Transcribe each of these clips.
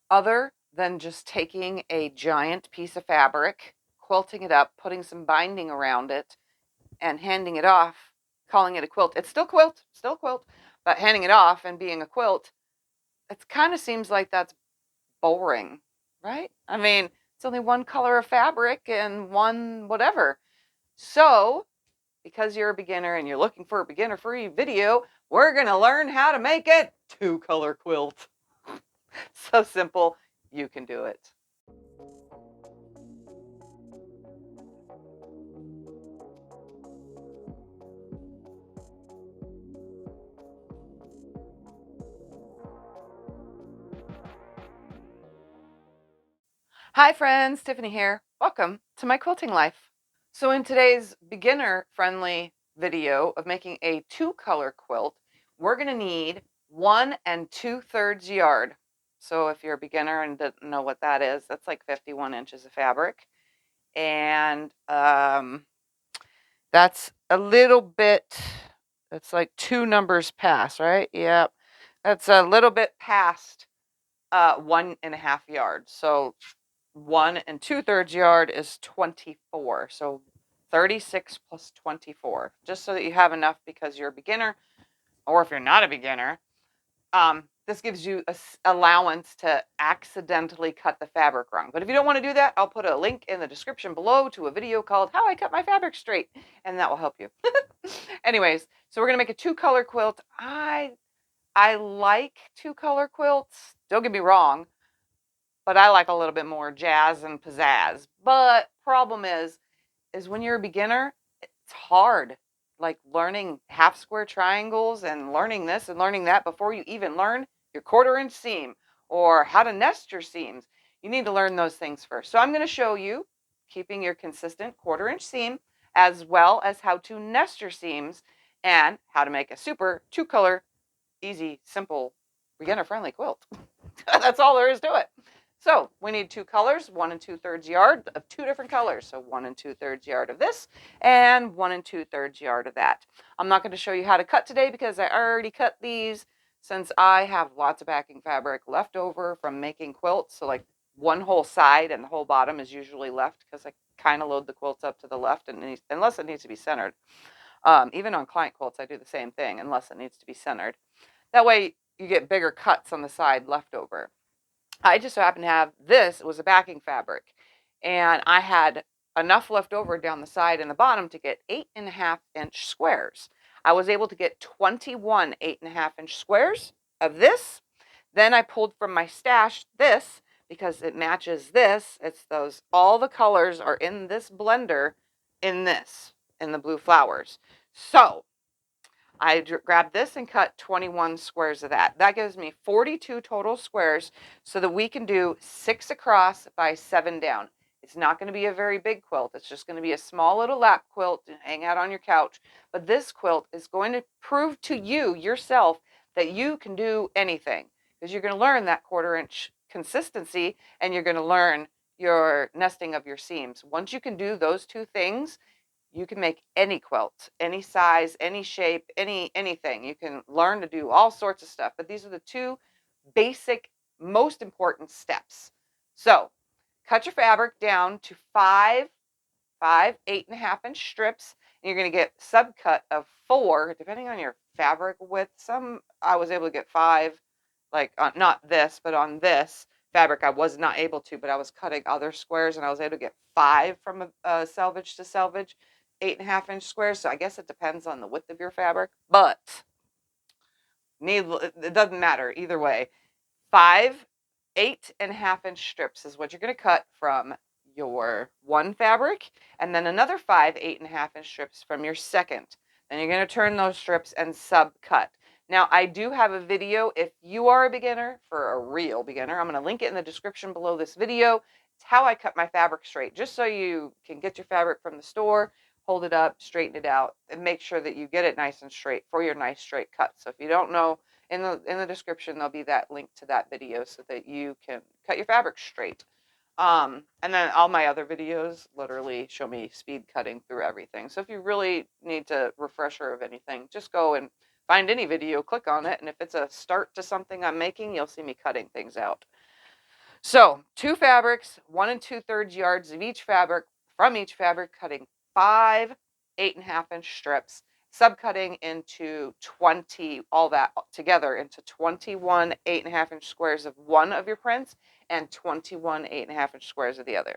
other than just taking a giant piece of fabric, quilting it up, putting some binding around it, and handing it off, calling it a quilt. It's still quilt, but handing it off and being a quilt, it kind of seems like that's boring, right? I mean, it's only one color of fabric and one whatever. So, because you're a beginner and you're looking for a beginner-free video, we're going to learn how to make a two-color quilt. So simple, you can do it. Hi friends, Tiffany here. Welcome to my quilting life. So in today's beginner-friendly video of making a two-color quilt, we're going to need 1 2/3 yard. So if you're a beginner and don't know what that is, that's like 51 inches of fabric. And that's a little bit, that's like 2 numbers past, right? Yep. That's a little bit past 1 1/2 yards. So 1 2/3 yard is 24. So 36 plus 24, just so that you have enough because you're a beginner, or if you're not a beginner, this gives you a allowance to accidentally cut the fabric wrong. But if you don't want to do that, I'll put a link in the description below to a video called How I Cut My Fabric Straight, and that will help you. Anyways, so we're going to make a two-color quilt. I like two-color quilts. Don't get me wrong, but I like a little bit more jazz and pizzazz. But problem is when you're a beginner, it's hard. Like learning half square triangles and learning this and learning that before you even learn your 1/4 inch seam or how to nest your seams. You need to learn those things first. So I'm going to show you keeping your consistent 1/4 inch seam, as well as how to nest your seams and how to make a super two-color, easy, simple, beginner-friendly quilt. That's all there is to it. So we need 2 colors, 1 2/3 yard of 2 different colors. So 1 2/3 yard of this and 1 2/3 yard of that. I'm not going to show you how to cut today because I already cut these, since I have lots of backing fabric left over from making quilts. So like one whole side and the whole bottom is usually left because I kind of load the quilts up to the left, and unless it needs to be centered. Even on client quilts, I do the same thing unless it needs to be centered. That way you get bigger cuts on the side left over. I just so happen to have, this was a backing fabric, and I had enough left over down the side and the bottom to get 8.5 inch squares. I was able to get 21 8.5 inch squares of this. Then I pulled from my stash this because it matches this. It's those, all the colors are in this blender, in the blue flowers. So I grabbed this and cut 21 squares of that. That gives me 42 total squares so that we can do 6 across by 7 down. It's not going to be a very big quilt. It's just going to be a small little lap quilt to hang out on your couch. But this quilt is going to prove to you, yourself, that you can do anything, because you're going to learn that 1/4 inch consistency, and you're going to learn your nesting of your seams. Once you can do those 2 things, you can make any quilt, any size, any shape, anything. You can learn to do all sorts of stuff, but these are the 2 basic, most important steps. So cut your fabric down to 5 8.5 inch strips, and you're going to get subcut of 4, depending on your fabric width. Some I was able to get 5, like not this, but on this fabric I was not able to, but I was cutting other squares and I was able to get 5 from a selvage to selvage 8.5 inch squares. So I guess it depends on the width of your fabric, but it doesn't matter either way. 5 8.5 inch strips is what you're going to cut from your one fabric, and then another 5 8.5 inch strips from your second. Then you're going to turn those strips and subcut. Now, I do have a video if you are a beginner, for a real beginner. I'm going to link it in the description below this video. It's how I cut my fabric straight, just so you can get your fabric from the store, hold it up, straighten it out, and make sure that you get it nice and straight for your nice straight cut. So if you don't know, in the description there'll be that link to that video so that you can cut your fabric straight. And then all my other videos literally show me speed cutting through everything. So if you really need a refresher of anything, just go and find any video, click on it, and if it's a start to something I'm making, you'll see me cutting things out. So 2 fabrics, 1 2/3 yards of each fabric, from each fabric, cutting 5 8.5-inch strips, subcutting into 20, all that together into 21 8.5-inch squares of one of your prints and 21 8.5-inch squares of the other.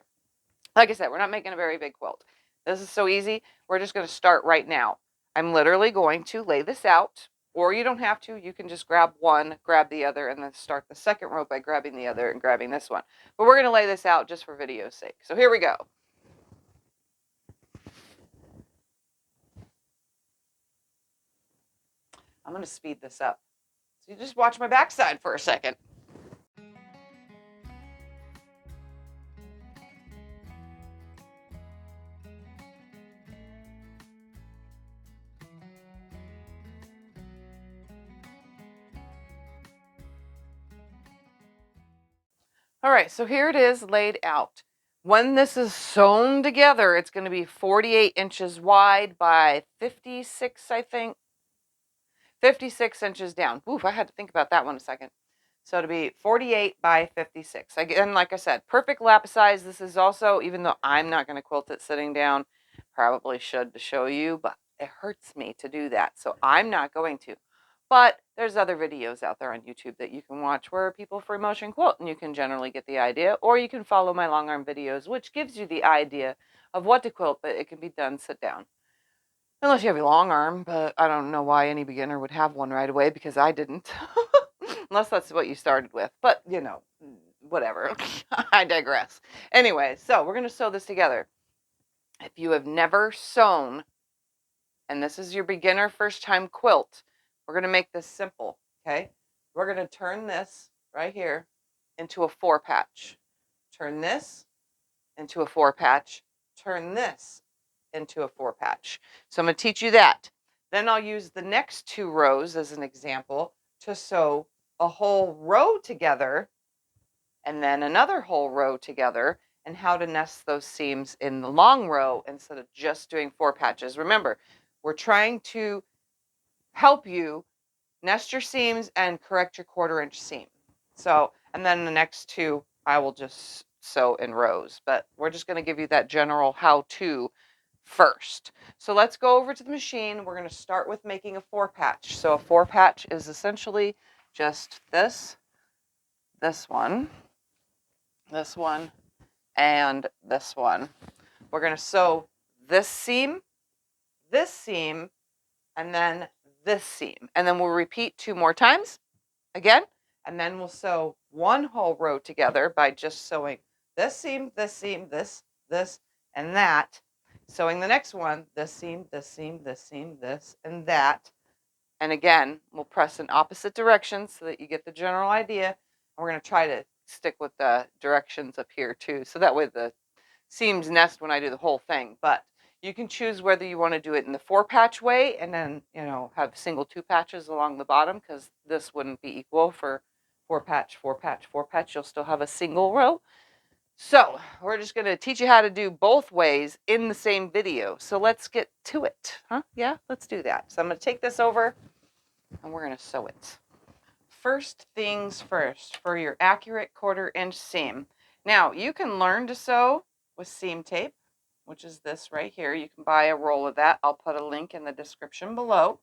Like I said, we're not making a very big quilt. This is so easy. We're just going to start right now. I'm literally going to lay this out, or you don't have to. You can just grab one, grab the other, and then start the second row by grabbing the other and grabbing this one. But we're going to lay this out just for video's sake. So here we go. I'm going to speed this up. So you just watch my backside for a second. All right, so here it is laid out. When this is sewn together, it's going to be 48 inches wide by 56, I think. 56 inches down. Oof, I had to think about that one a second. So to be 48 by 56. Again, like I said, perfect lap size. This is also, even though I'm not going to quilt it sitting down, probably should to show you, but it hurts me to do that. So I'm not going to. But there's other videos out there on YouTube that you can watch where people free motion quilt, and you can generally get the idea. Or you can follow my long arm videos, which gives you the idea of what to quilt, but it can be done sit down. Unless you have a long arm, but I don't know why any beginner would have one right away, because I didn't. Unless that's what you started with. But, you know, whatever. I digress. Anyway, so we're going to sew this together. If you have never sewn, and this is your beginner first time quilt, we're going to make this simple, okay? We're going to turn this right here into a 4-patch. Turn this into a 4-patch. Turn this into a 4-patch. So I'm going to teach you that. Then I'll use the next 2 rows as an example to sew a whole row together and then another whole row together, and how to nest those seams in the long row instead of just doing 4 patches. Remember, we're trying to help you nest your seams and correct your 1/4-inch seam. So, and then the next 2 I will just sew in rows, but we're just going to give you that general how-to first. So let's go over to the machine. We're going to start with making a 4-patch. So a 4-patch is essentially just this one, and this one. We're going to sew this seam, and then this seam. And then we'll repeat 2 more times again. And then we'll sew one whole row together by just sewing this seam, this, and that. Sewing the next one, this seam, this, and that. And again, we'll press in opposite directions so that you get the general idea. And we're going to try to stick with the directions up here too, so that way the seams nest when I do the whole thing. But you can choose whether you want to do it in the 4-patch way and then, you know, have single 2 patches along the bottom, because this wouldn't be equal for 4-patch, 4-patch, 4-patch. You'll still have a single row. So we're just going to teach you how to do both ways in the same video. So let's get to it. Huh? Yeah, let's do that. So I'm going to take this over and we're going to sew it. First things first, for your accurate 1/4-inch seam. Now, you can learn to sew with seam tape, which is this right here. You can buy a roll of that. I'll put a link in the description below.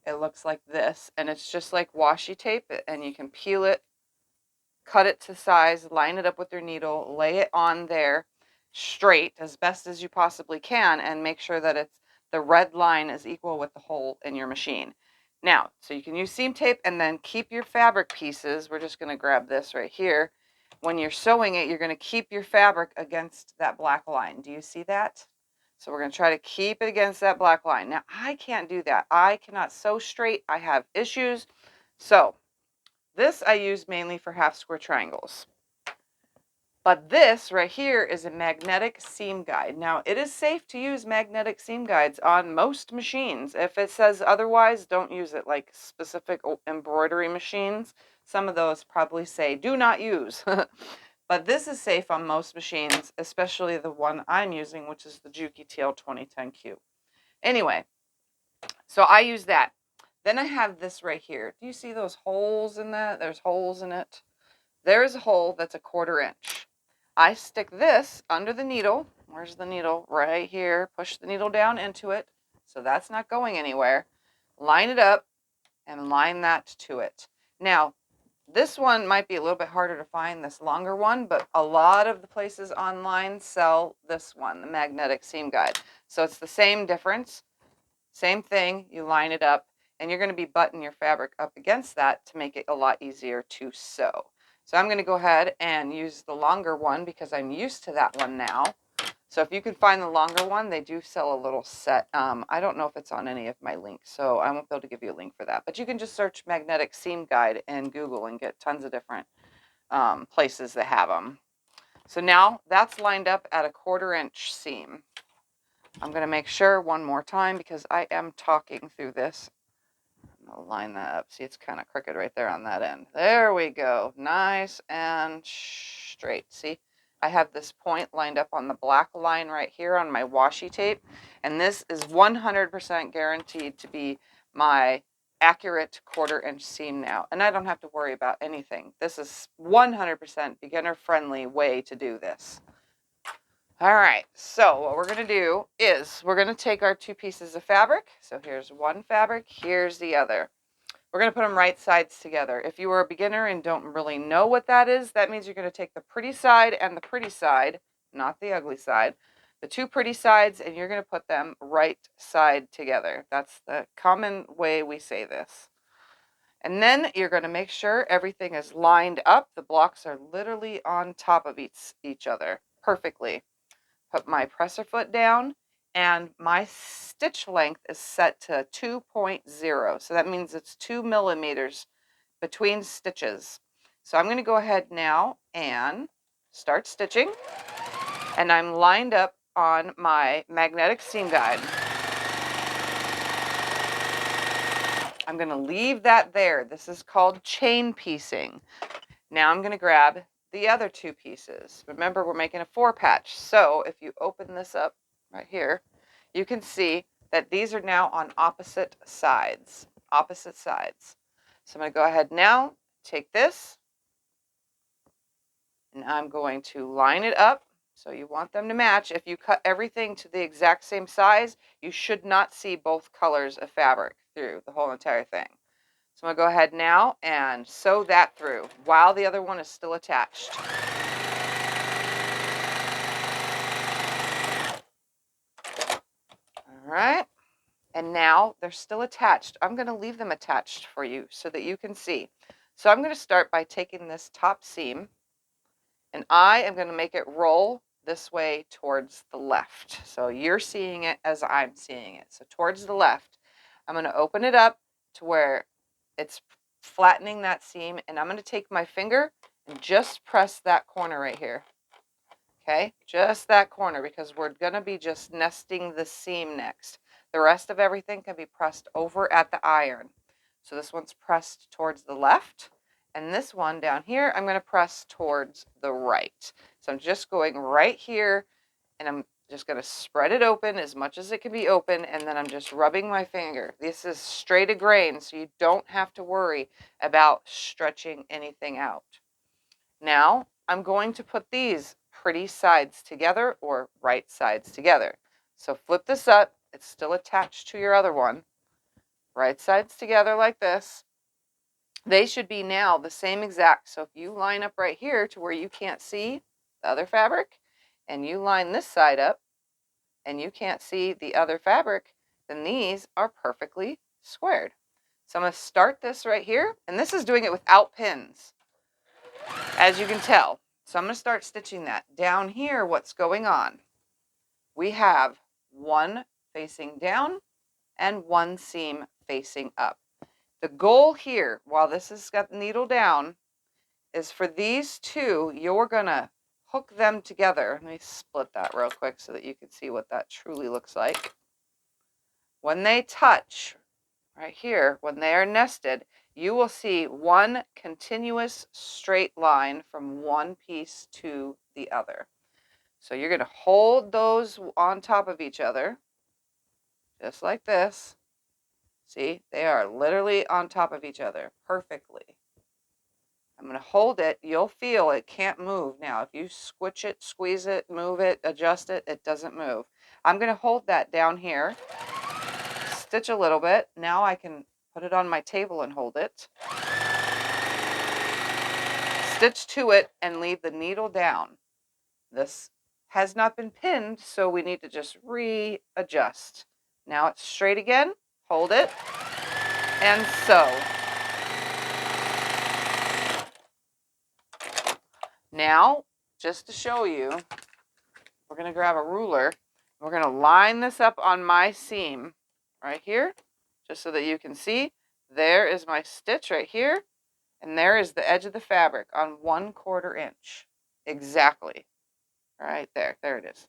It looks like this, and it's just like washi tape, and you can peel it, cut it to size, line it up with your needle, lay it on there straight as best as you possibly can, and make sure that the red line is equal with the hole in your machine. Now, so you can use seam tape and then keep your fabric pieces. We're just going to grab this right here. When you're sewing it, you're going to keep your fabric against that black line. Do you see that? So we're going to try to keep it against that black line. Now, I can't do that. I cannot sew straight. I have issues. So this I use mainly for half square triangles. But this right here is a magnetic seam guide. Now, it is safe to use magnetic seam guides on most machines. If it says otherwise, don't use it. Like specific embroidery machines, some of those probably say do not use. But this is safe on most machines, especially the one I'm using, which is the Juki TL 2010Q. Anyway, so I use that. Then I have this right here. Do you see those holes in that? There's holes in it. there's a hole that's a 1/4 inch. I stick this under the needle. Where's the needle? Right here. Push the needle down into it. So that's not going anywhere. Line it up and line that to it. Now, this one might be a little bit harder to find, this longer one, but a lot of the places online sell this one, the magnetic seam guide. So it's the same difference, same thing, you line it up, and you're going to be buttoning your fabric up against that to make it a lot easier to sew. So I'm going to go ahead and use the longer one because I'm used to that one now. So if you can find the longer one, they do sell a little set. I don't know if it's on any of my links, so I won't be able to give you a link for that. But you can just search magnetic seam guide in Google and get tons of different places that have them. So now that's lined up at a 1/4 inch seam. I'm going to make sure one more time because I am talking through this. I'll line that up. See, it's kind of crooked right there on that end. There we go. Nice and straight. See, I have this point lined up on the black line right here on my washi tape. And this is 100% guaranteed to be my accurate 1/4 inch seam now. And I don't have to worry about anything. This is 100% beginner friendly way to do this. All right, so what we're going to do is we're going to take our 2 pieces of fabric. So here's one fabric, here's the other. We're going to put them right sides together. If you are a beginner and don't really know what that is, that means you're going to take the pretty side and the pretty side, not the ugly side, the 2 pretty sides, and you're going to put them right side together. That's the common way we say this. And then you're going to make sure everything is lined up. The blocks are literally on top of each other perfectly. Put my presser foot down, and my stitch length is set to 2.0. So that means it's 2 millimeters between stitches. So I'm going to go ahead now and start stitching. And I'm lined up on my magnetic seam guide. I'm going to leave that there. This is called chain piecing. Now I'm going to grab the other 2 pieces. Remember, we're making a 4 patch. So if you open this up right here, you can see that these are now on opposite sides. Opposite sides. So I'm going to go ahead now, take this, and I'm going to line it up. So you want them to match. If you cut everything to the exact same size, you should not see both colors of fabric through the whole entire thing. So I'm going to go ahead now and sew that through while the other one is still attached. All right. And now they're still attached. I'm going to leave them attached for you so that you can see. So I'm going to start by taking this top seam, and I am going to make it roll this way towards the left. So you're seeing it as I'm seeing it. So towards the left, I'm going to open it up to where it's flattening that seam, and I'm going to take my finger and just press that corner right here. Okay, just that corner, because we're going to be just nesting the seam next. The rest of everything can be pressed over at the iron. So this one's pressed towards the left, and this one down here, I'm going to press towards the right. So I'm just going right here, and I'm just going to spread it open as much as it can be open, and then I'm just rubbing my finger. This is straight a grain, so you don't have to worry about stretching anything out. Now, I'm going to put these pretty sides together, or right sides together. So flip this up. It's still attached to your other one. Right sides together like this. They should be now the same exact. So if you line up right here to where you can't see the other fabric, and you line this side up, and you can't see the other fabric, then these are perfectly squared. So I'm going to start this right here, and this is doing it without pins, as you can tell. So I'm going to start stitching that. Down here, what's going on? We have one facing down and one seam facing up. The goal here, while this has got the needle down, is for these 2, you're going to hook them together. Let me split that real quick so that you can see what that truly looks like. When they touch, right here, when they are nested, you will see one continuous straight line from one piece to the other. So you're going to hold those on top of each other, just like this. See, they are literally on top of each other perfectly. I'm going to hold it. You'll feel it can't move. Now, if you squish it, squeeze it, move it, adjust it, it doesn't move. I'm going to hold that down here, stitch a little bit. Now I can put it on my table and hold it. Stitch to it and leave the needle down. This has not been pinned, so we need to just readjust. Now it's straight again. Hold it and sew. Now, just to show you, we're going to grab a ruler. We're going to line this up on my seam right here, just so that you can see. There is my stitch right here, and there is the edge of the fabric on 1/4 inch. Exactly. Right there. There it is.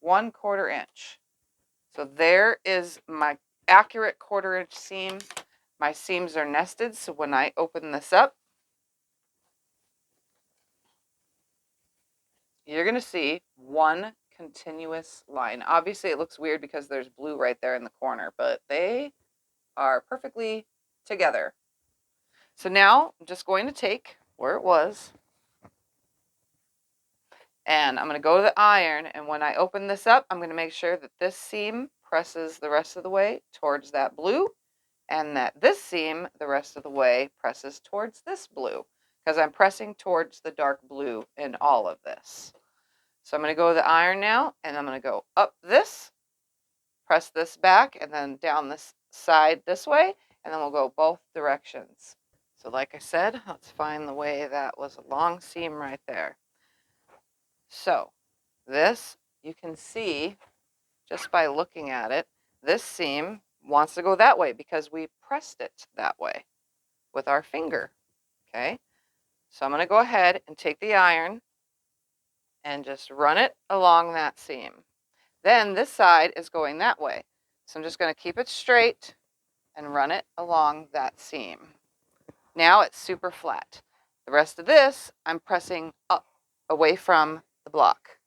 1/4 inch. So there is my accurate 1/4 inch seam. My seams are nested, so when I open this up, you're going to see one continuous line. Obviously, it looks weird because there's blue right there in the corner, but they are perfectly together. So now I'm just going to take where it was, and I'm going to go to the iron, and when I open this up, I'm going to make sure that this seam presses the rest of the way towards that blue, and that this seam the rest of the way presses towards this blue, because I'm pressing towards the dark blue in all of this. So I'm going to go to the iron now, and I'm going to go up this, press this back, and then down this side this way, and then we'll go both directions. So like I said, let's find the way that was a long seam right there. So this, you can see just by looking at it, this seam wants to go that way because we pressed it that way with our finger, okay? So I'm going to go ahead and take the iron and just run it along that seam. Then this side is going that way. So I'm just going to keep it straight and run it along that seam. Now it's super flat. The rest of this, I'm pressing up away from the block.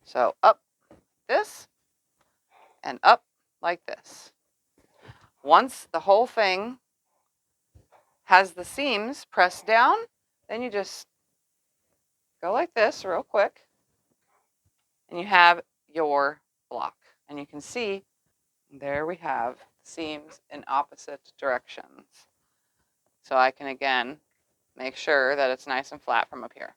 So up this and up like this. Once the whole thing has the seams pressed down, then you just go like this real quick, and you have your block. And you can see there we have seams in opposite directions. So I can again make sure that it's nice and flat from up here.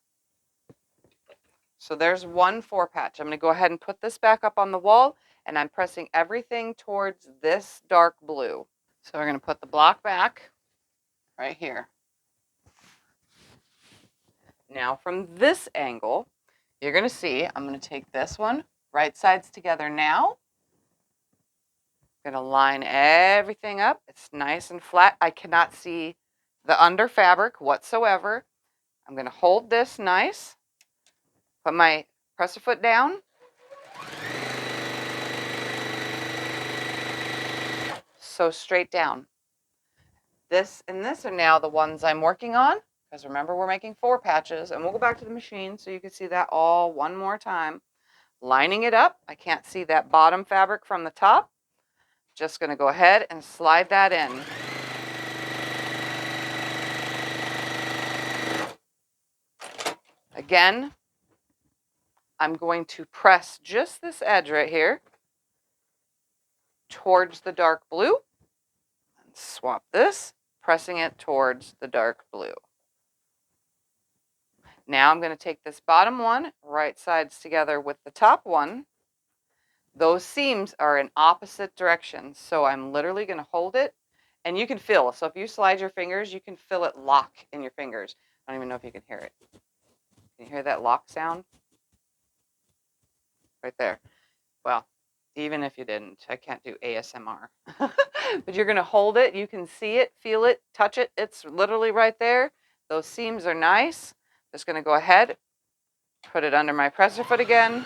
So there's one 4-patch. I'm going to go ahead and put this back up on the wall, and I'm pressing everything towards this dark blue. So we're going to put the block back right here. Now from this angle, you're going to see, I'm going to take this one, right sides together now. I'm going to line everything up. It's nice and flat. I cannot see the under fabric whatsoever. I'm going to hold this nice, put my presser foot down, sew straight down. This and this are now the ones I'm working on, because remember we're making 4 patches, and we'll go back to the machine so you can see that all one more time. Lining it up. I can't see that bottom fabric from the top. Just going to go ahead and slide that in. Again, I'm going to press just this edge right here towards the dark blue. And swap this, pressing it towards the dark blue. Now I'm going to take this bottom one, right sides together with the top one. Those seams are in opposite directions, so I'm literally going to hold it, and you can feel. So if you slide your fingers, you can feel it lock in your fingers. I don't even know if you can hear it. Can you hear that lock sound? Right there. Well, even if you didn't, I can't do ASMR. But you're going to hold it. You can see it, feel it, touch it. It's literally right there. Those seams are nice. Just going to go ahead, put it under my presser foot again,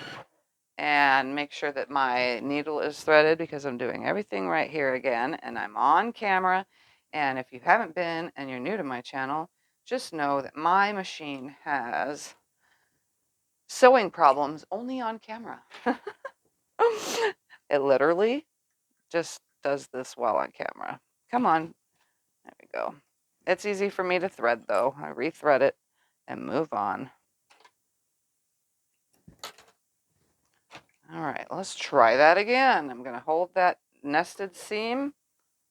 and make sure that my needle is threaded, because I'm doing everything right here again, and I'm on camera. And if you haven't been and you're new to my channel, just know that my machine has sewing problems only on camera. It literally just does this well on camera. Come on. There we go. It's easy for me to thread though. I rethread it. and move on. All right, let's try that again. I'm going to hold that nested seam,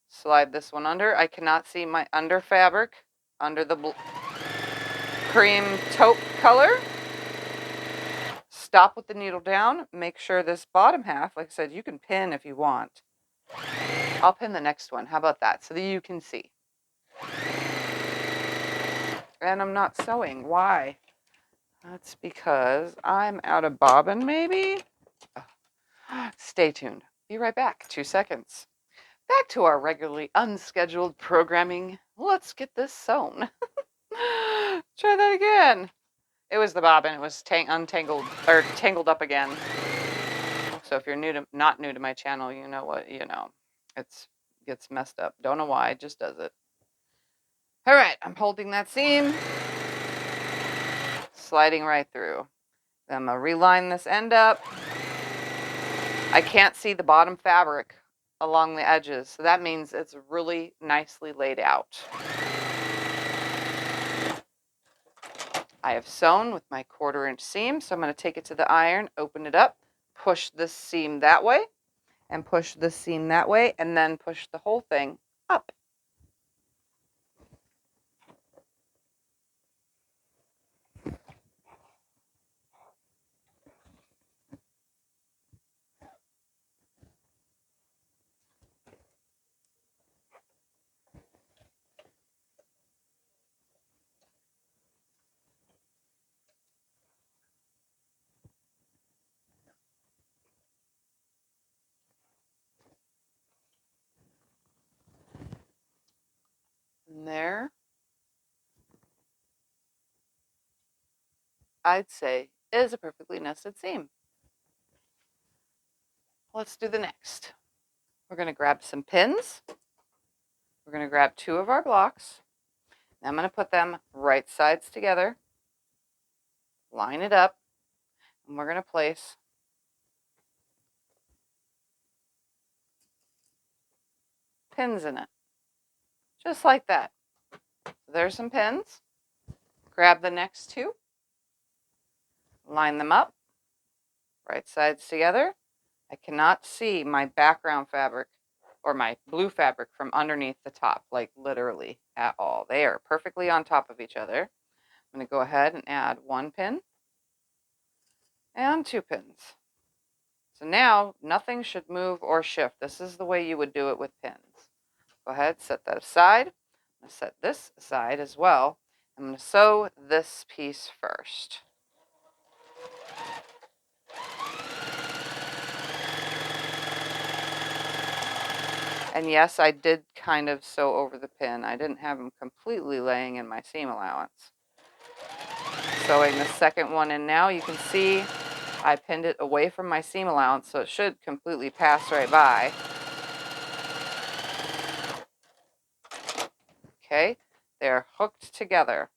slide this one under. I cannot see my under fabric under the cream taupe color. Stop with the needle down. Make sure this bottom half, like I said, you can pin if you want. I'll pin the next one. How about that? So that you can see. And I'm not sewing. Why? That's because I'm out of bobbin, maybe? Oh. Stay tuned. Be right back. 2 seconds. Back to our regularly unscheduled programming. Let's get this sewn. Try that again. It was the bobbin. It was untangled or tangled up again. So if you're not new to my channel, you know what, it gets messed up. Don't know why, it just does it. All right, I'm holding that seam, sliding right through. Then I'm gonna reline this end up. I can't see the bottom fabric along the edges, so that means it's really nicely laid out. I have sewn with my 1/4 inch seam, so I'm going to take it to the iron, open it up, push this seam that way, and push this seam that way, and then push the whole thing up. And there, I'd say, is a perfectly nested seam. Let's do the next. We're going to grab some pins. We're going to grab 2 of our blocks. And I'm going to put them right sides together, line it up, and we're going to place pins in it, just like that. So there's some pins. Grab the next 2, line them up, right sides together. I cannot see my background fabric or my blue fabric from underneath the top, like literally at all. They are perfectly on top of each other. I'm going to go ahead and add 1 pin and 2 pins. So now nothing should move or shift. This is the way you would do it with pins. Go ahead, set that aside. I'm going to set this aside as well. I'm going to sew this piece first. And yes, I did kind of sew over the pin. I didn't have them completely laying in my seam allowance. Sewing the second one in now, you can see I pinned it away from my seam allowance, so it should completely pass right by. Okay, they're hooked together.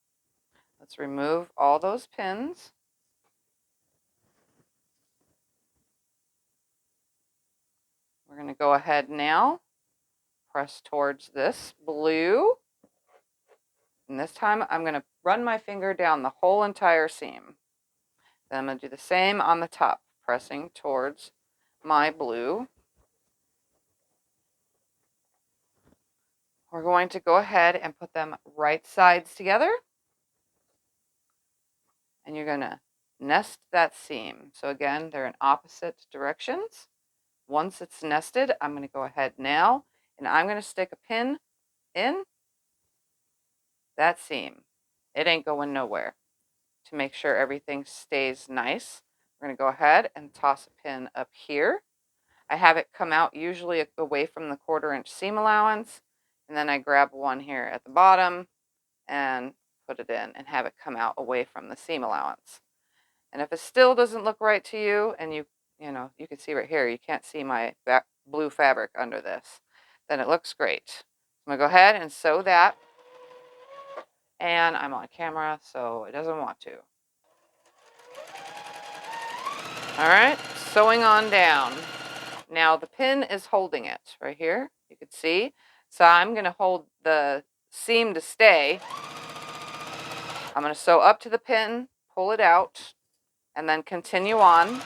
Let's remove all those pins. We're going to go ahead now, press towards this blue. And this time I'm going to run my finger down the whole entire seam. Then I'm going to do the same on the top, pressing towards my blue. We're going to go ahead and put them right sides together. And you're going to nest that seam. So again, they're in opposite directions. Once it's nested, I'm going to go ahead now and I'm going to stick a pin in that seam. It ain't going nowhere. To make sure everything stays nice, we're going to go ahead and toss a pin up here. I have it come out usually away from the 1/4 inch seam allowance, and then I grab one here at the bottom and put it in and have it come out away from the seam allowance. And if it still doesn't look right to you, and you can see right here, you can't see my blue fabric under this, then it looks great. I'm going to go ahead and sew that. And I'm on camera, so it doesn't want to. All right, sewing on down. Now the pin is holding it right here. You can see. So I'm going to hold the seam to stay. I'm going to sew up to the pin, pull it out, and then continue on.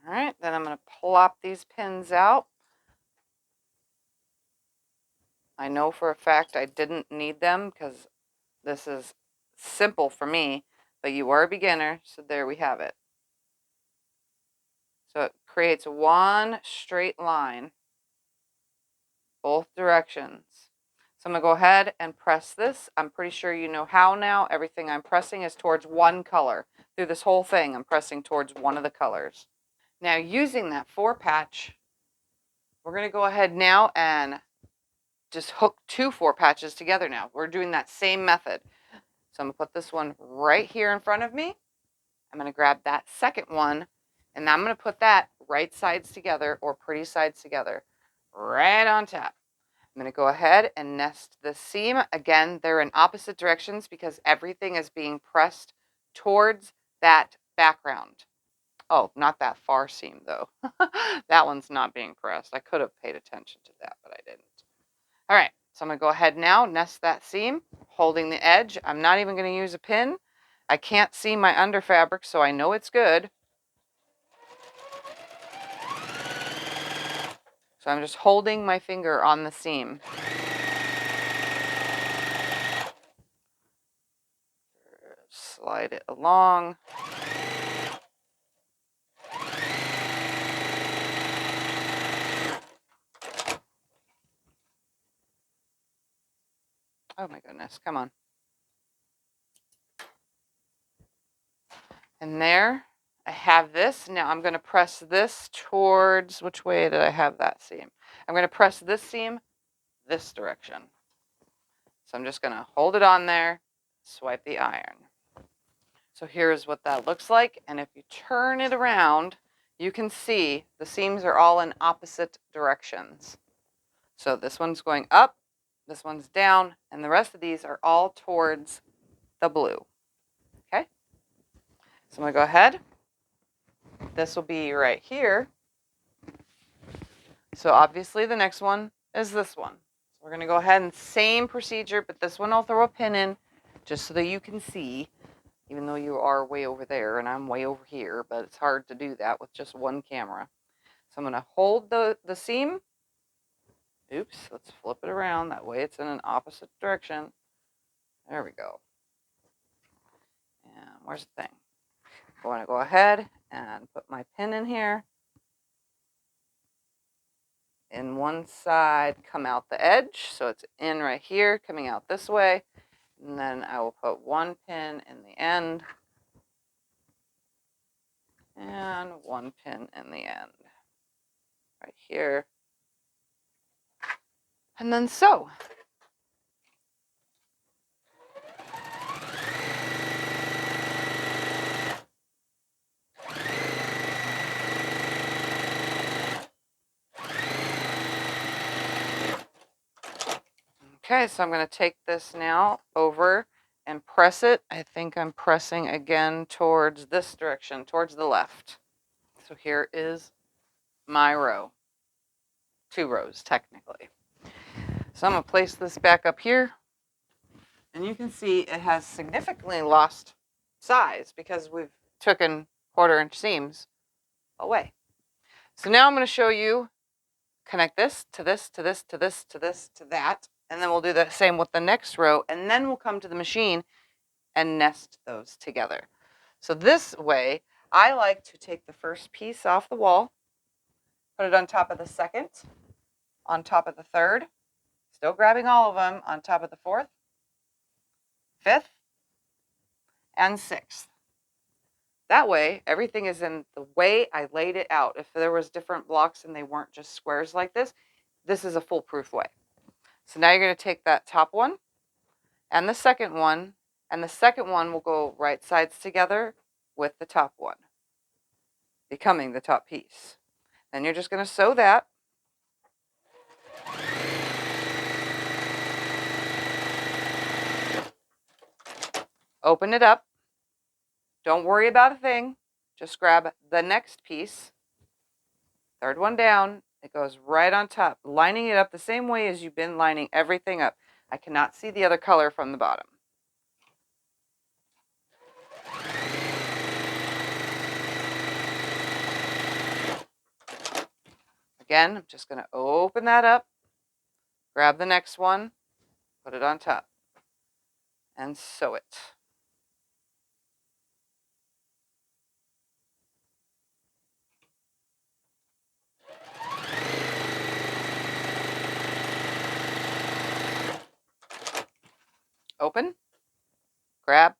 All right, then I'm going to plop these pins out. I know for a fact I didn't need them because this is simple for me, but you are a beginner, so there we have it. So it creates one straight line, both directions. So I'm going to go ahead and press this. I'm pretty sure you know how now. Everything I'm pressing is towards one color. Through this whole thing, I'm pressing towards one of the colors. Now, using that 4-patch, we're going to go ahead now and just hook 2 4-patches together now. We're doing that same method. So I'm going to put this one right here in front of me. I'm going to grab that second one, and I'm going to put that right sides together, or pretty sides together, right on top. I'm going to go ahead and nest the seam. Again, they're in opposite directions because everything is being pressed towards that background. Oh, not that far seam, though. That one's not being pressed. I could have paid attention to that, but I didn't. All right, so I'm going to go ahead now, nest that seam, holding the edge. I'm not even going to use a pin. I can't see my under fabric, so I know it's good. So I'm just holding my finger on the seam. Slide it along. Oh my goodness, come on. And there, I have this. Now I'm going to press this towards, which way did I have that seam? I'm going to press this seam this direction. So I'm just going to hold it on there, swipe the iron. So here's what that looks like. And if you turn it around, you can see the seams are all in opposite directions. So this one's going up, this one's down, and the rest of these are all towards the blue. Okay? So I'm going to go ahead. This will be right here. So obviously the next one is this one. So we're going to go ahead and same procedure, but this one I'll throw a pin in just so that you can see, even though you are way over there and I'm way over here, but it's hard to do that with just one camera. So I'm going to hold the seam. Oops, let's flip it around. That way it's in an opposite direction. There we go. And where's the thing? I want to go ahead and put my pin in here. In one side, come out the edge. So it's in right here, coming out this way. And then I will put one pin in the end. And one pin in the end. Right here. And then sew. Okay, so I'm going to take this now over and press it. I think I'm pressing again towards this direction, towards the left. So here is my row. 2 rows, technically. So I'm going to place this back up here. And you can see it has significantly lost size because we've taken 1/4-inch seams away. So now I'm going to show you, connect this to this, to this, to this, to this, to that. And then we'll do the same with the next row. And then we'll come to the machine and nest those together. So this way, I like to take the first piece off the wall, put it on top of the second, on top of the third, still grabbing all of them, on top of the fourth, fifth, and sixth. That way, everything is in the way I laid it out. If there was different blocks and they weren't just squares like this, this is a foolproof way. So now you're going to take that top one and the second one will go right sides together with the top one, becoming the top piece. Then you're just going to sew that. Open it up. Don't worry about a thing. just grab the next piece, third one down, it goes right on top, lining it up the same way as you've been lining everything up. I cannot see the other color from the bottom. Again, I'm just going to open that up, grab the next one, put it on top, and sew it. Open, grab,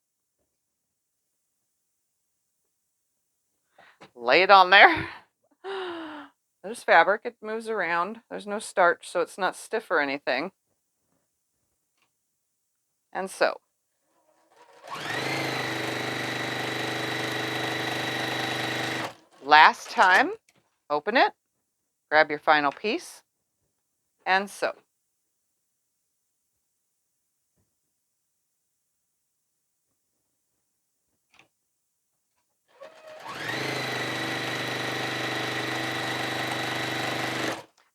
lay it on there. There's fabric, it moves around. There's no starch, so it's not stiff or anything. And sew. Last time, open it, grab your final piece, and sew.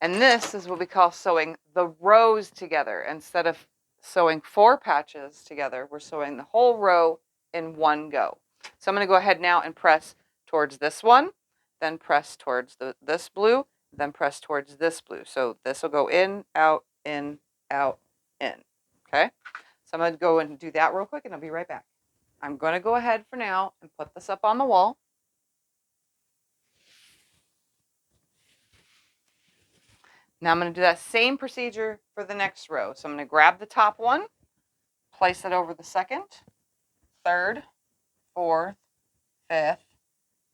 And this is what we call sewing the rows together. Instead of sewing 4 patches together, we're sewing the whole row in one go. So I'm going to go ahead now and press towards this one, then press towards this blue, then press towards this blue. So this will go in, out, in, out, in. Okay? So I'm going to go and do that real quick and I'll be right back. I'm going to go ahead for now and put this up on the wall. Now I'm going to do that same procedure for the next row. So I'm going to grab the top one, place it over the second, third, fourth, fifth,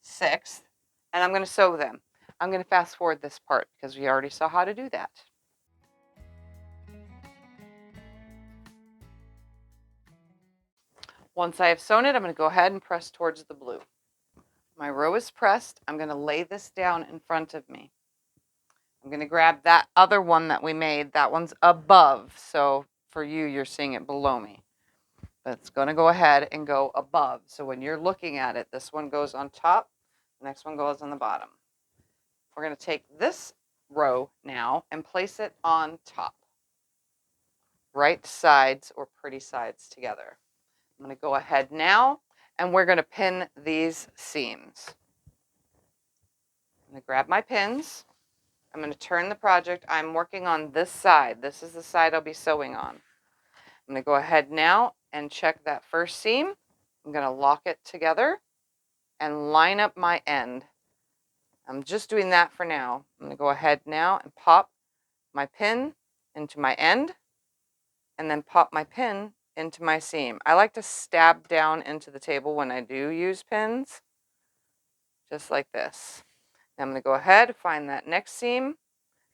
sixth, and I'm going to sew them. I'm going to fast forward this part because we already saw how to do that. Once I have sewn it, I'm going to go ahead and press towards the blue. My row is pressed. I'm going to lay this down in front of me. I'm going to grab that other one that we made. That one's above, so for you, you're seeing it below me. But it's going to go ahead and go above. So when you're looking at it, this one goes on top, the next one goes on the bottom. We're going to take this row now and place it on top. Right sides or pretty sides together. I'm going to go ahead now and we're going to pin these seams. I'm going to grab my pins. I'm going to turn the project. I'm working on this side. This is the side I'll be sewing on. I'm going to go ahead now and check that first seam. I'm going to lock it together and line up my end. I'm just doing that for now. I'm going to go ahead now and pop my pin into my end and then pop my pin into my seam. I like to stab down into the table when I do use pins, just like this. Now I'm going to go ahead, find that next seam,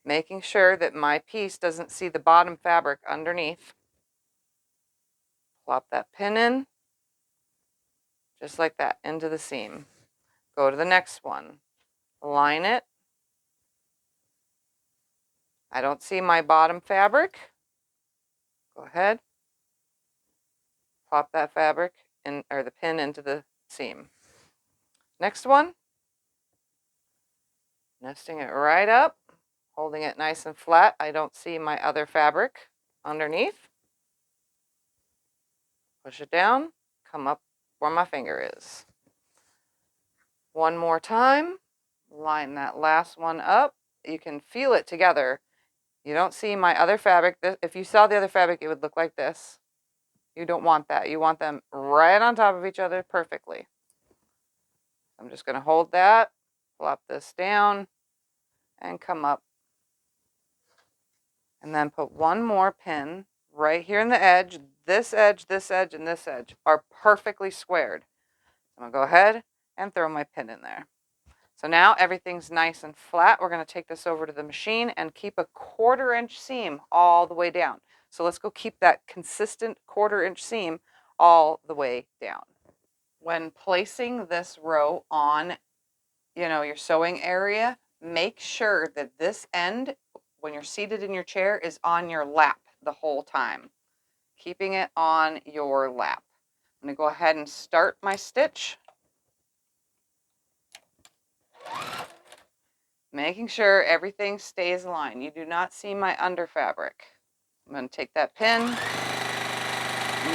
making sure that my piece doesn't see the bottom fabric underneath. Plop that pin in, just like that, into the seam. Go to the next one, line it. I don't see my bottom fabric. Go ahead, plop that fabric in, or the pin into the seam. Next one, nesting it right up, holding it nice and flat. I don't see my other fabric underneath. Push it down, come up where my finger is. One more time, line that last one up. You can feel it together. You don't see my other fabric. If you saw the other fabric, it would look like this. You don't want that. You want them right on top of each other perfectly. I'm just going to hold that, plop this down, and come up. And then put one more pin right here in the edge. This edge, and this edge are perfectly squared. I'm going to go ahead and throw my pin in there. So now everything's nice and flat. We're going to take this over to the machine and keep a 1/4 inch seam all the way down. So let's go keep that consistent 1/4 inch seam all the way down. When placing this row on, your sewing area, make sure that this end, when you're seated in your chair, is on your lap the whole time. Keeping it on your lap. I'm going to go ahead and start my stitch. Making sure everything stays aligned. You do not see my under fabric. I'm going to take that pin,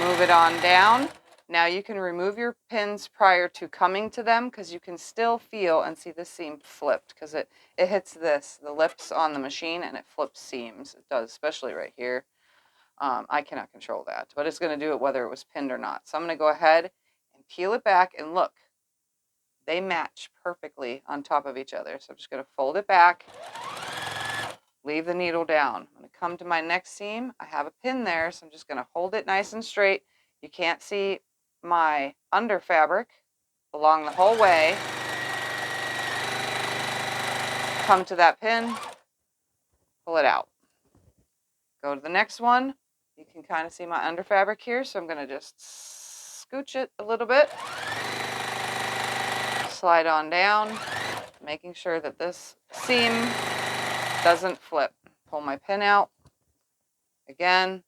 move it on down. Now you can remove your pins prior to coming to them because you can still feel and see the seam flipped because it hits the lips on the machine and it flips seams. It does, especially right here. I cannot control that, but it's going to do it whether it was pinned or not. So I'm going to go ahead and peel it back and look. They match perfectly on top of each other. So I'm just going to fold it back, leave the needle down. I'm going to come to my next seam. I have a pin there, so I'm just going to hold it nice and straight. You can't see my under fabric along the whole way. Come to that pin, pull it out. Go to the next one. You can kind of see my under fabric here, so I'm going to just scooch it a little bit. Slide on down, making sure that this seam doesn't flip. Pull my pin out. Again,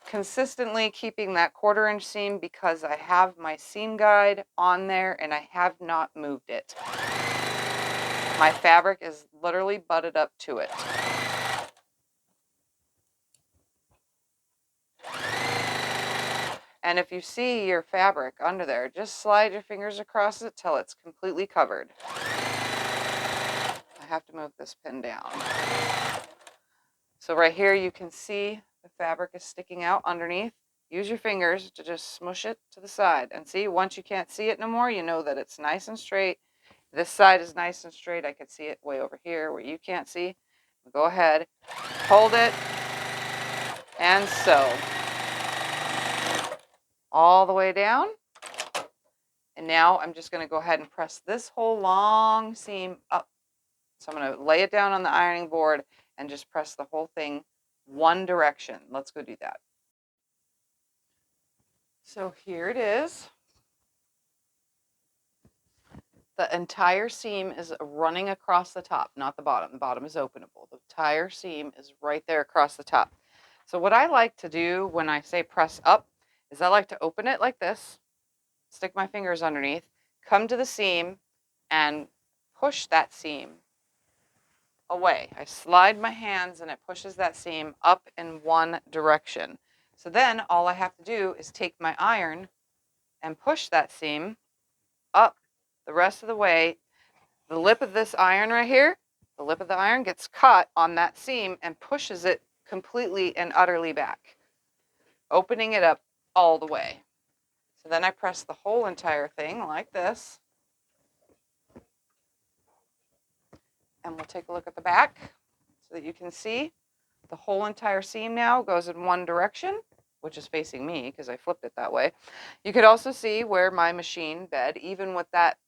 consistently keeping that 1/4 inch seam because I have my seam guide on there and I have not moved it. My fabric is literally butted up to it. And if you see your fabric under there, just slide your fingers across it till it's completely covered. I have to move this pin down. So right here you can see the fabric is sticking out underneath. Use your fingers to just smush it to the side. And see, once you can't see it no more, you know that it's nice and straight. This side is nice and straight. I can see it way over here where you can't see. Go ahead, hold it, and sew. All the way down. And now I'm just going to go ahead and press this whole long seam up. So I'm going to lay it down on the ironing board and just press the whole thing one direction. Let's go do that. So here it is. The entire seam is running across the top, not the bottom. The bottom is openable. The entire seam is right there across the top. So what I like to do when I say press up is I like to open it like this, stick my fingers underneath, come to the seam, and push that seam away. I slide my hands and it pushes that seam up in one direction. So then all I have to do is take my iron and push that seam up the rest of the way. The lip of this iron right here, the lip of the iron gets caught on that seam and pushes it completely and utterly back, opening it up all the way. So then I press the whole entire thing like this. And we'll take a look at the back so that you can see the whole entire seam now goes in one direction, which is facing me because I flipped it that way. You could also see where my machine bed, even with that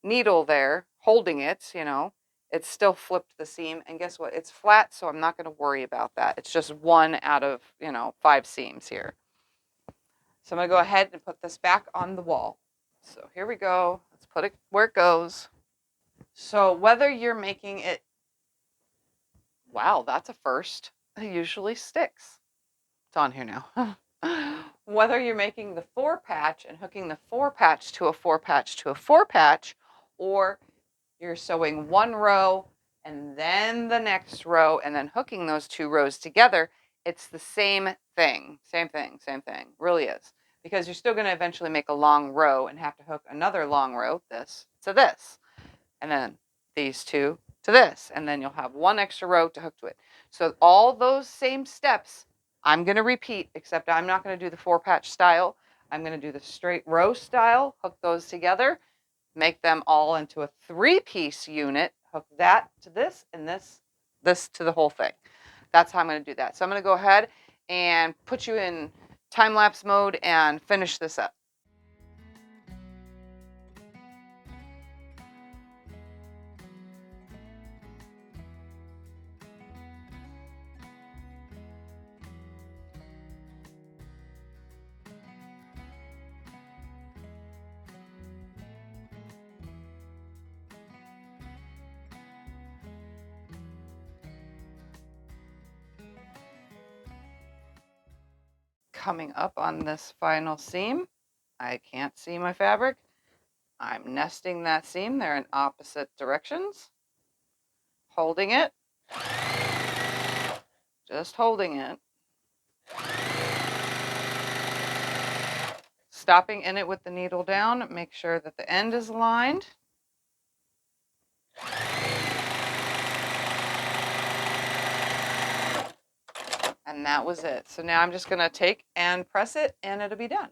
needle there holding it, you know, it's still flipped the seam. And guess what? It's flat, so I'm not going to worry about that. It's just one out of, 5 seams here. So I'm going to go ahead and put this back on the wall. So here we go. Let's put it where it goes. So whether you're making it, wow, that's a first. It usually sticks. It's on here now. Whether you're making the 4-patch and hooking the 4-patch to a 4-patch to a 4-patch, or you're sewing one row and then the next row and then hooking those 2 rows together, it's the same thing. Same thing, same thing. Really is. Because you're still going to eventually make a long row and have to hook another long row, this to this, and then these 2 to this, and then you'll have 1 extra row to hook to it. So all those same steps I'm going to repeat, except I'm not going to do the 4-patch style. I'm going to do the straight row style, hook those together, make them all into a 3-piece unit, hook that to this, and this to the whole thing. That's how I'm going to do that. So I'm going to go ahead and put you in time-lapse mode and finish this up. Coming up on this final seam, I can't see my fabric. I'm nesting that seam. They're in opposite directions. Holding it. Just holding it. Stopping in it with the needle down. Make sure that the end is aligned. And that was it. So now I'm just going to take and press it and it'll be done.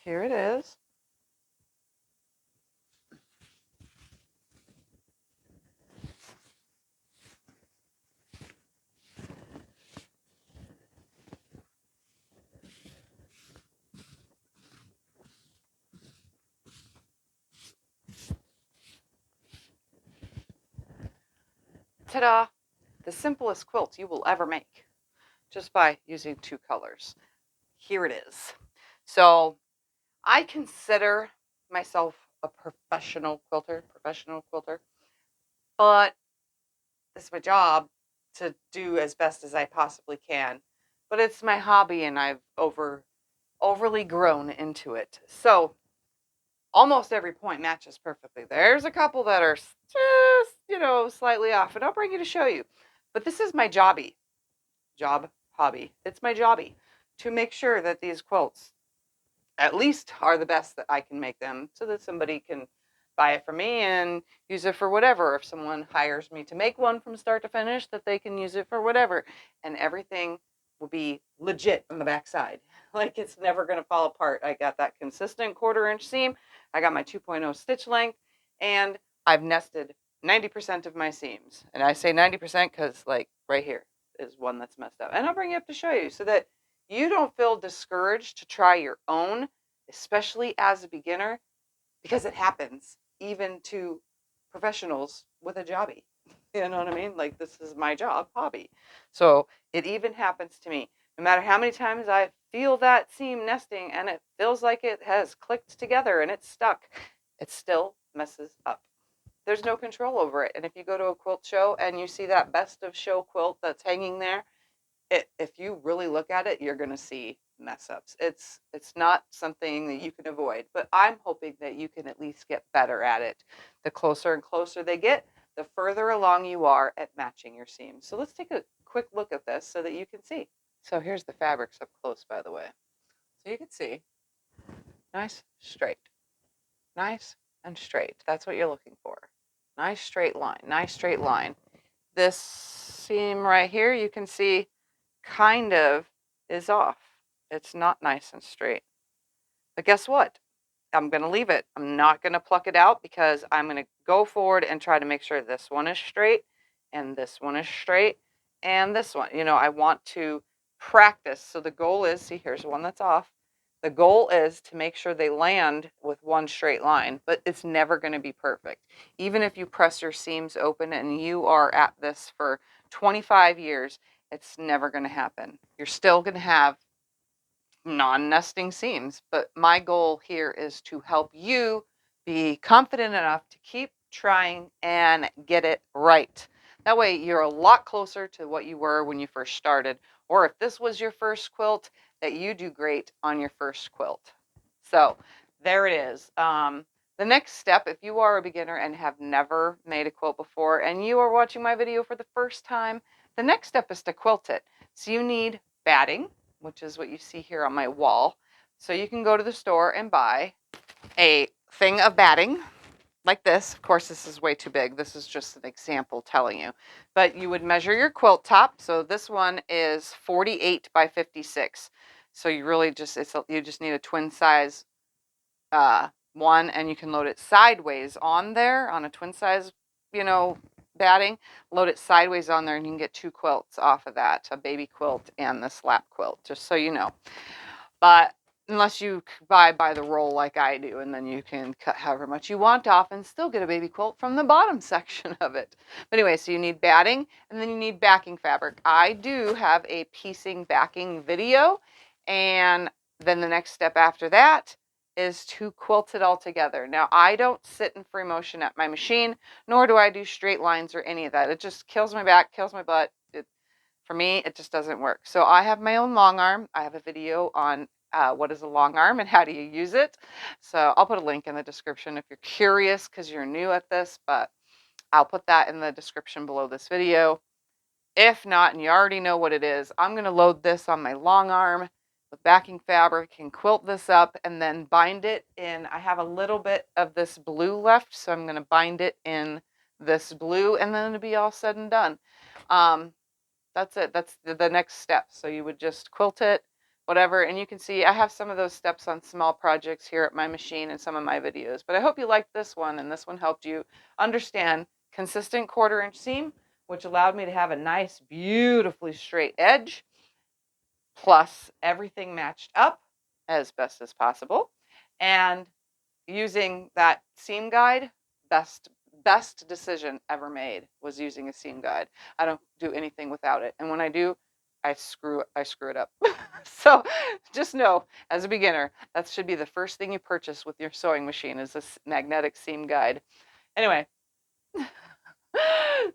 Here it is. Ta-da! The simplest quilt you will ever make, just by using 2 colors. Here it is. So I consider myself a professional quilter, but it's my job to do as best as I possibly can. But it's my hobby and I've overly grown into it. So almost every point matches perfectly. There's a couple that are just, slightly off, and I'll bring you to show you. But this is my hobby. It's my jobby to make sure that these quilts at least are the best that I can make them so that somebody can buy it from me and use it for whatever. If someone hires me to make one from start to finish, that they can use it for whatever. And everything will be legit on the backside. Like it's never going to fall apart. I got that consistent 1/4 inch seam. I got my 2.0 stitch length, and I've nested 90% of my seams. And I say 90% because like right here is one that's messed up. And I'll bring you up to show you so that you don't feel discouraged to try your own, especially as a beginner, because it happens even to professionals with a jobby. You know what I mean? Like this is my job, hobby. So it even happens to me. No matter how many times I feel that seam nesting and it feels like it has clicked together and it's stuck, it still messes up. There's no control over it. And if you go to a quilt show and you see that best of show quilt that's hanging there, if you really look at it, you're going to see mess ups. It's not something that you can avoid, but I'm hoping that you can at least get better at it. The closer and closer they get, the further along you are at matching your seams. So let's take a quick look at this so that you can see. So here's the fabrics up close, by the way. So you can see, nice, straight, nice and straight. That's what you're looking for. Nice straight line, nice straight line. This seam right here, you can see kind of is off. It's not nice and straight. But guess what? I'm going to leave it. I'm not going to pluck it out because I'm going to go forward and try to make sure this one is straight and this one is straight and this one. I want to practice. So the goal is, see, here's one that's off. The goal is to make sure they land with one straight line, but it's never going to be perfect. Even if you press your seams open and you are at this for 25 years, it's never going to happen. You're still going to have non-nesting seams, but my goal here is to help you be confident enough to keep trying and get it right. That way you're a lot closer to what you were when you first started, or if this was your first quilt, that you do great on your first quilt. So there it is. The next step, if you are a beginner and have never made a quilt before and you are watching my video for the first time, the next step is to quilt it. So you need batting, which is what you see here on my wall. So you can go to the store and buy a thing of batting like this. Of course, this is way too big. This is just an example telling you. But you would measure your quilt top. So this one is 48 by 56. So you really just, you just need a twin size one, and you can load it sideways on there on a twin size, batting. Load it sideways on there, and you can get 2 quilts off of that, a baby quilt and the lap quilt, just so you know. But unless you buy by the roll like I do, and then you can cut however much you want off and still get a baby quilt from the bottom section of it. But anyway, so you need batting, and then you need backing fabric. I do have a piecing backing video, and then the next step after that is to quilt it all together. Now, I don't sit in free motion at my machine, nor do I do straight lines or any of that. It just kills my back, kills my butt. For me, it just doesn't work. So I have my own long arm. I have a video on what is a long arm and how do you use it. So I'll put a link in the description if you're curious because you're new at this, but I'll put that in the description below this video. If not, and you already know what it is, I'm going to load this on my long arm with backing fabric and quilt this up and then bind it in. I have a little bit of this blue left, so I'm going to bind it in this blue, and then it'll be all said and done. That's it. That's the next step. So you would just quilt it, whatever. And you can see I have some of those steps on small projects here at my machine in some of my videos. But I hope you liked this one, and this one helped you understand consistent 1/4 inch seam, which allowed me to have a nice, beautifully straight edge, plus everything matched up as best as possible. And using that seam guide, best decision ever made was using a seam guide. I don't do anything without it, and when I do, I screw it up. So just know, as a beginner, that should be the first thing you purchase with your sewing machine is this magnetic seam guide. Anyway,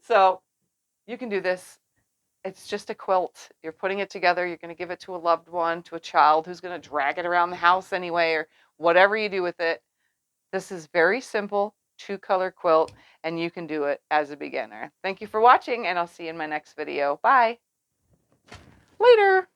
so you can do this. It's just a quilt. You're putting it together. You're going to give it to a loved one, to a child who's going to drag it around the house anyway, or whatever you do with it. This is very simple 2-color quilt, and you can do it as a beginner. Thank you for watching, and I'll see you in my next video. Bye. Later.